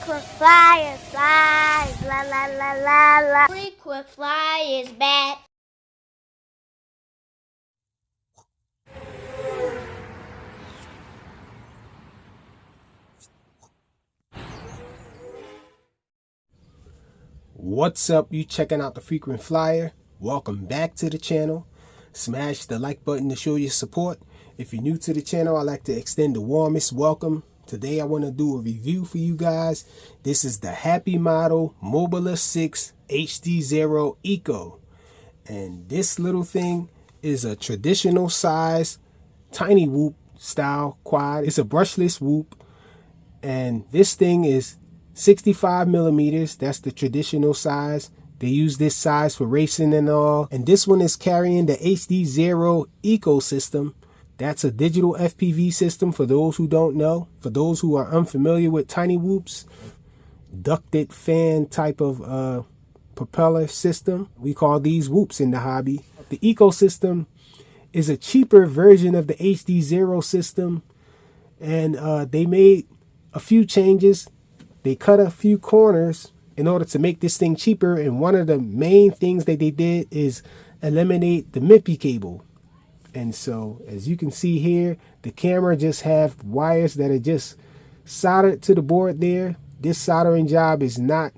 Frequent flyer, flies, la la la la la. Frequent flyers back. What's up? You checking out the Frequent Flyer? Welcome back to the channel. Smash the like button to show your support. If you're new to the channel, I'd like to extend the warmest welcome. Today I want to do a review for you guys. This is the Happy Model Mobula 6 Hdzero ECO. And this little thing is a traditional size tiny whoop style quad. It's a brushless whoop. And this thing is 65 millimeters. That's the traditional size. They use this size for racing and all. And this one is carrying the Hdzero ECO system. That's a digital FPV system for those who don't know. For those who are unfamiliar with tiny whoops, ducted fan type of propeller system. We call these whoops in the hobby. The ECO system is a cheaper version of the Hdzero system. And they made a few changes. They cut a few corners in order to make this thing cheaper. And one of the main things that they did is eliminate the MIPI cable. And so as you can see here, the camera just have wires that are just soldered to the board there. This soldering job is not,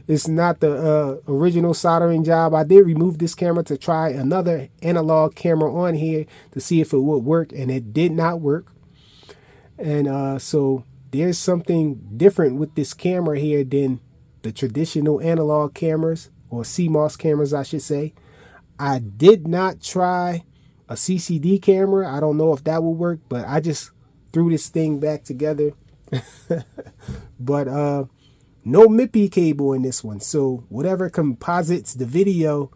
it's not the original soldering job. I did remove this camera to try another analog camera on here to see if it would work, and it did not work. And so there's something different with this camera here than the traditional analog cameras, or CMOS cameras, I should say. I did not try a CCD camera. I don't know if that will work, but I just threw this thing back together. But no MIPI cable in this one. So whatever composites the video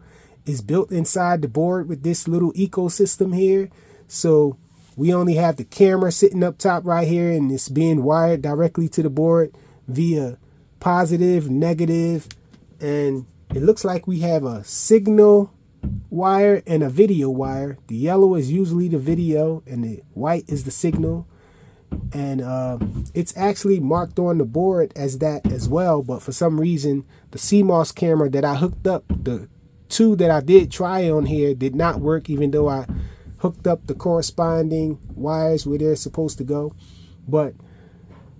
is built inside the board with this little ecosystem here. So we only have the camera sitting up top right here, and it's being wired directly to the board via positive, negative, and it looks like we have a signal wire and a video wire. The yellow is usually the video and the white is the signal. And it's actually marked on the board as that as well, but for some reason the CMOS camera that I hooked up, the two that I did try on here, did not work, even though I hooked up the corresponding wires where they're supposed to go. But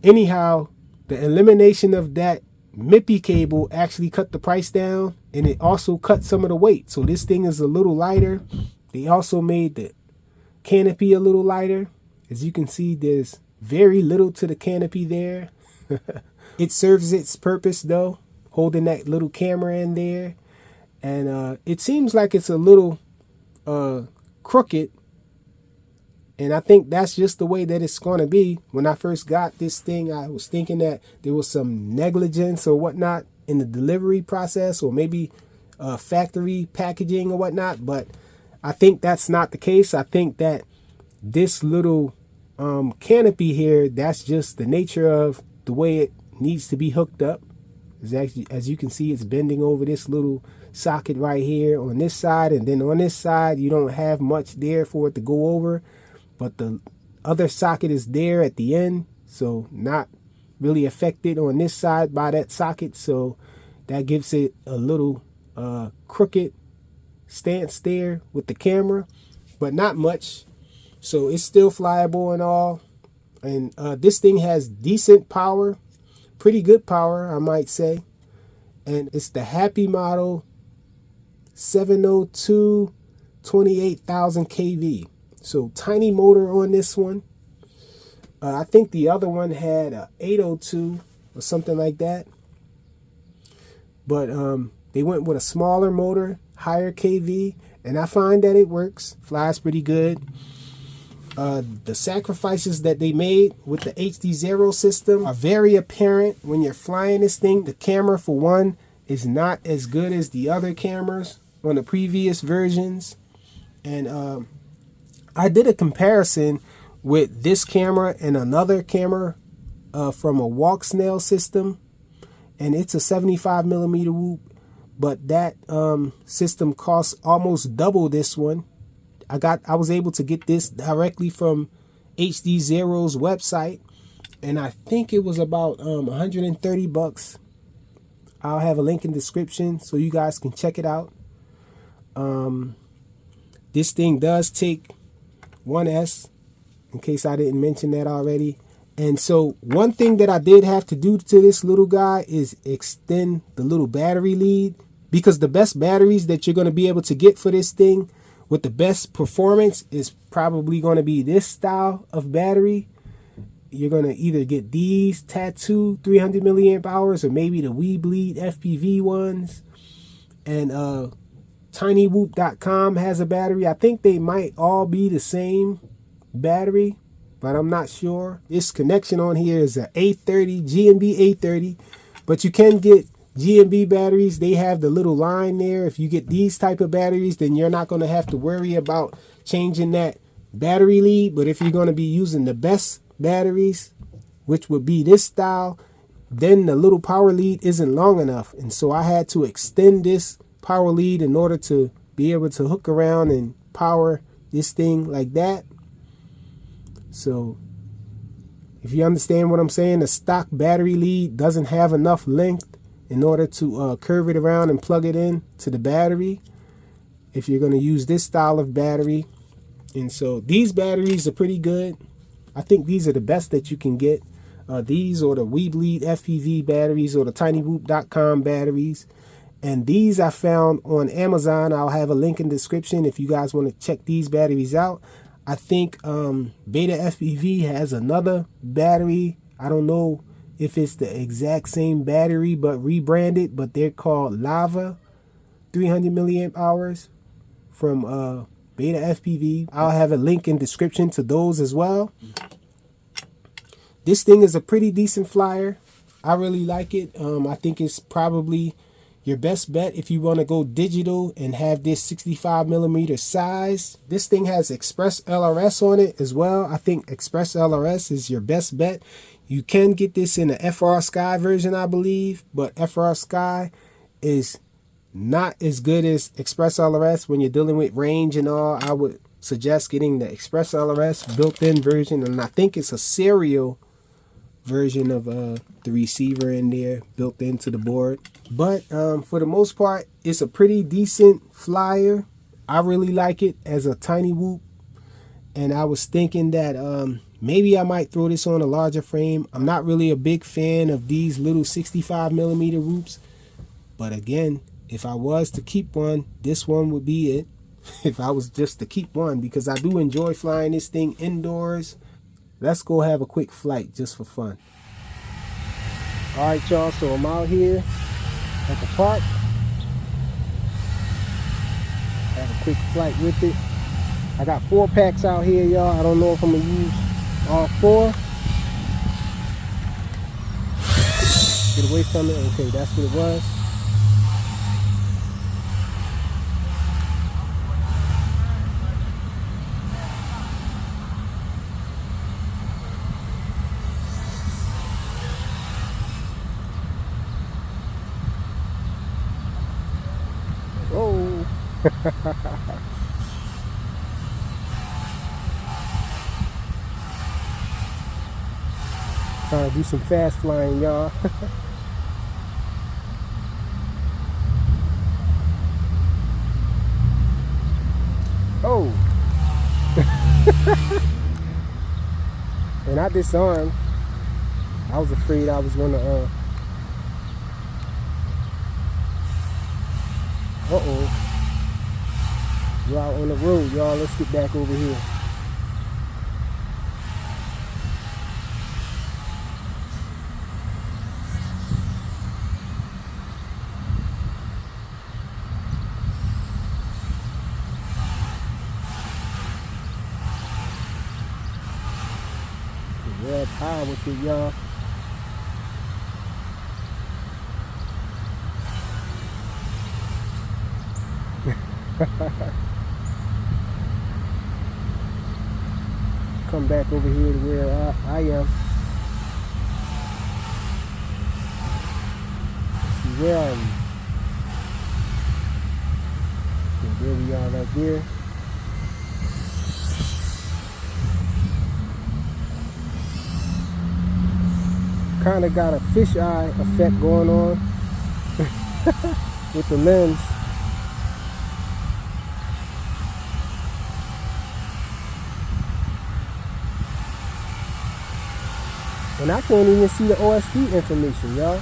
anyhow, the elimination of that MIPI cable actually cut the price down, and it also cut some of the weight. So this thing is a little lighter. They also made the canopy a little lighter. As you can see, there's very little to the canopy there. It serves its purpose though, holding that little camera in there. And it seems like it's a little crooked, and I think that's just the way that it's going to be. When I first got this thing, I was thinking that there was some negligence or whatnot in the delivery process, or maybe factory packaging or whatnot, but I think that's not the case. I think that this little canopy here, that's just the nature of the way it needs to be hooked up. As you can see, it's bending over this little socket right here on this side, and then on this side you don't have much there for it to go over, but the other socket is there at the end, so not really affected on this side by that socket. So that gives it a little crooked stance there with the camera, but not much. So it's still flyable and all. And this thing has decent power, pretty good power, I might say. And it's the Happy Model 702 28,000 kV. So tiny motor on this one. I think the other one had a 802 or something like that. But they went with a smaller motor, higher kV, and I find that it works, flies pretty good. The sacrifices that they made with the Hdzero system are very apparent when you're flying this thing. The camera, for one, is not as good as the other cameras on the previous versions. And I did a comparison with this camera and another camera from a walk snail system, and it's a 75 millimeter whoop, but that system costs almost double this one. I was able to get this directly from Hdzer's website, and I think it was about 130 bucks. I'll have a link in the description so you guys can check it out. This thing does take 1S, in case I didn't mention that already. And so one thing that I did have to do to this little guy is extend the little battery lead, because the best batteries that you're going to be able to get for this thing with the best performance is probably going to be this style of battery. You're going to either get these Tattoo 300 milliamp hours or maybe the Weebleed FPV ones. And tinywhoop.com has a battery. I think they might all be the same battery, but I'm not sure. This connection on here is a A30, GMB A30, but you can get GMB batteries. They have the little line there. If you get these type of batteries, then you're not going to have to worry about changing that battery lead. But if you're going to be using the best batteries, which would be this style, then the little power lead isn't long enough. And so I had to extend this power lead in order to be able to hook around and power this thing like that. So if you understand what I'm saying, the stock battery lead doesn't have enough length in order to curve it around and plug it in to the battery if you're going to use this style of battery. And so these batteries are pretty good. I think these are the best that you can get. These or the Weebleed FPV batteries or the tinywhoop.com batteries. And these I found on Amazon. I'll have a link in the description if you guys want to check these batteries out. I think Beta FPV has another battery. I don't know if it's the exact same battery but rebranded, but they're called Lava 300 milliamp hours from Beta FPV. I'll have a link in the description to those as well. This thing is a pretty decent flyer. I really like it. I think it's probably your best bet if you want to go digital and have this 65 millimeter size. This thing has Express LRS on it as well. I think Express LRS is your best bet. You can get this in the FR Sky version, I believe, but FR Sky is not as good as Express LRS when you're dealing with range and all. I would suggest getting the Express LRS built-in version, and I think it's a serial version of the receiver in there built into the board. But for the most part, it's a pretty decent flyer. I really like it as a tiny whoop, and I was thinking that maybe I might throw this on a larger frame. I'm not really a big fan of these little 65 millimeter whoops, but again, if I was to keep one, this one would be it. If I was just to keep one, because I do enjoy flying this thing indoors. Let's go have a quick flight just for fun. All right, y'all, so I'm out here at the park. Have a quick flight with it. I got 4 packs out here, y'all. I don't know if I'm gonna use all 4. Get away from it. Okay, that's what it was. Oh. Trying to do some fast flying, y'all. Oh. And I disarmed. I was afraid I was gonna uh-oh. We're out on the road, y'all. Let's get back over here. Red power with it, y'all. Come back over here to where I am. Let's see, where are we? Okay, there we are right there. kind of got a fisheye effect going on with the lens. And I can't even see the OSD information, y'all.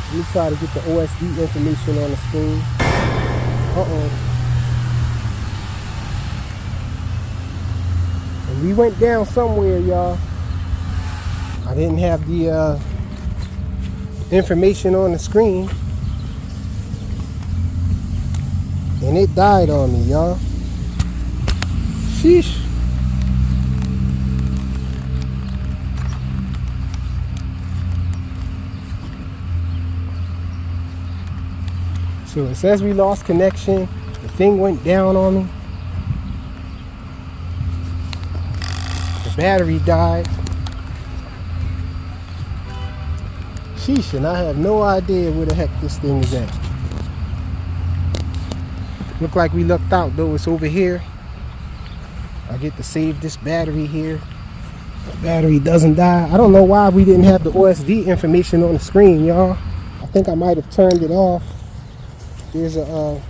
Let me try to get the OSD information on the screen. And we went down somewhere, y'all. I didn't have the information on the screen. And it died on me, y'all. Sheesh. So it says we lost connection. The thing went down on me. The battery died. Sheesh, and I have no idea where the heck this thing is at. Look like we lucked out though. It's over here. I get to save this battery here. The battery doesn't die. I don't know why we didn't have the OSD information on the screen, y'all. I think I might have turned it off. There's a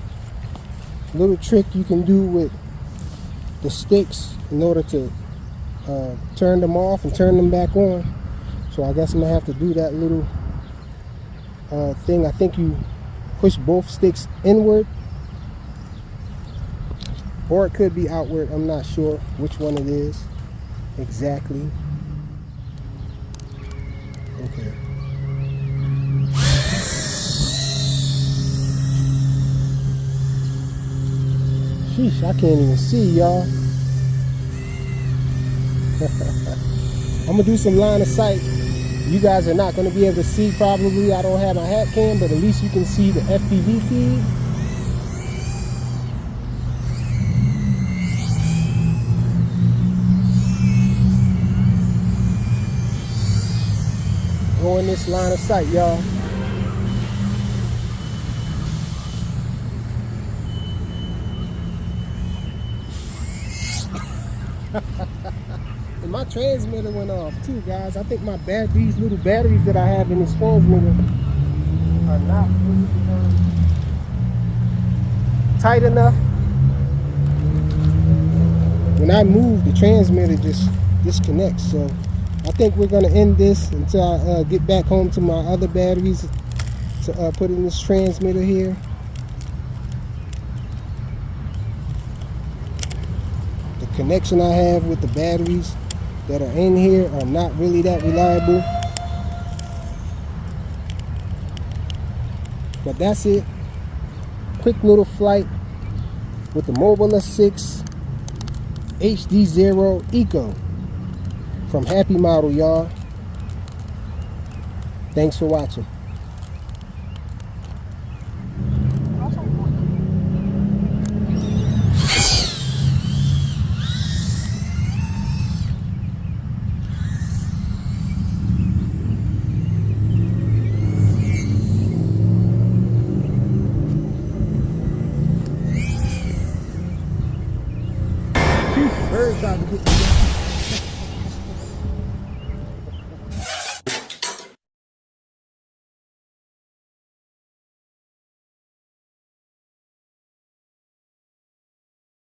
little trick you can do with the sticks in order to turn them off and turn them back on. So I guess I'm gonna have to do that little thing. I think you push both sticks inward, or it could be outward. I'm not sure which one it is exactly. Okay. Sheesh, I can't even see, y'all. I'm gonna do some line of sight. You guys are not gonna be able to see probably. I don't have my hat cam, but at least you can see the FPV feed. Go in this line of sight, y'all. And my transmitter went off too, guys. I think these little batteries that I have in this transmitter are not really tight enough. When I move, the transmitter just disconnects. So I think we're gonna end this until I get back home to my other batteries to put in this transmitter here. The connection I have with the batteries that are in here are not really that reliable. But that's it. Quick little flight with the Mobula 6 Hdzero ECO from Happy Model, y'all. Thanks for watching. Birds out to get me.